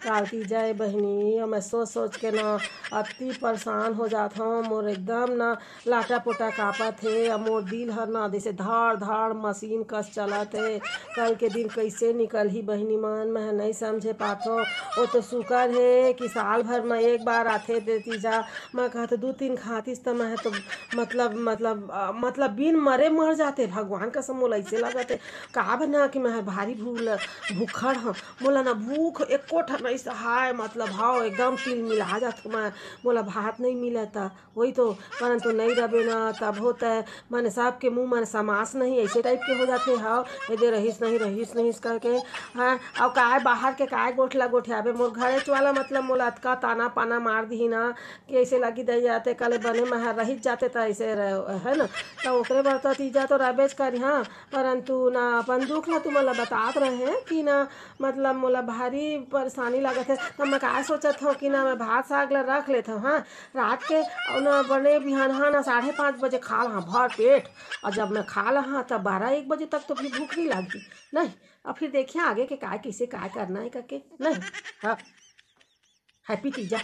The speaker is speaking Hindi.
काल तीजा है बहनी, और मैं सोच सोच के ना अति परेशान हो जात हूँ। मोर एकदम ना लाटा पोटा कापत है, और मोर दिल हर ना जैसे धाड़ धाड़ मशीन कस चलत है। कल के दिन कैसे निकल ही बहनी मन, मैं नहीं समझे पात हो। वो तो शुक्र है कि साल भर में एक बार आथे दे तीजा। मैं कहते 2-3 खातीस तो मैं तो मतलब बिन मरे मर जाते। भगवान कसम मोला ऐसे लगते का बना कि मैं भारी भूखड़ हूँ। मोला ना भूख एको ठन नहीं सहाय, मतलब हाव एकदम तिल मिला जात मैं। मोला भात नहीं मिलता वही तो, परंतु नहीं रबे ना तब होता है मैंने सबके मुंह में समास नहीं ऐसे टाइप के हो जाते। हाव यदि रहीस नहीं करके। हाँ और काय बाहर के काय गोठला गोठियाबे मोर घरेच वाला, मतलब मोला अतका ताना पाना मार दी ना कि ऐसे लगी दे जाते कल बने महा रही जाते तो ऐसे है ना। तो ओकरे बर तो तीजा तो रबेज करी। हाँ परंतु ना अपन दुख ला तुमला बतात रहे हैं कि ना, मतलब मोला भारी परेशानी लागत है। तो मैं का सोचत हूँ कि ना मैं भात साग ला रख लेता हूँ। हाँ रात के और ना बने बिहान हाँ ना 5:30 बजे खा ला भर पेट, और जब मैं खा ला हाँ तब 12-1 बजे तक तो फिर भूख नहीं लगी नहीं। और फिर देखिए आगे के काय कैसे काय करना है करके नहीं। हाँ हैप्पी तीजा।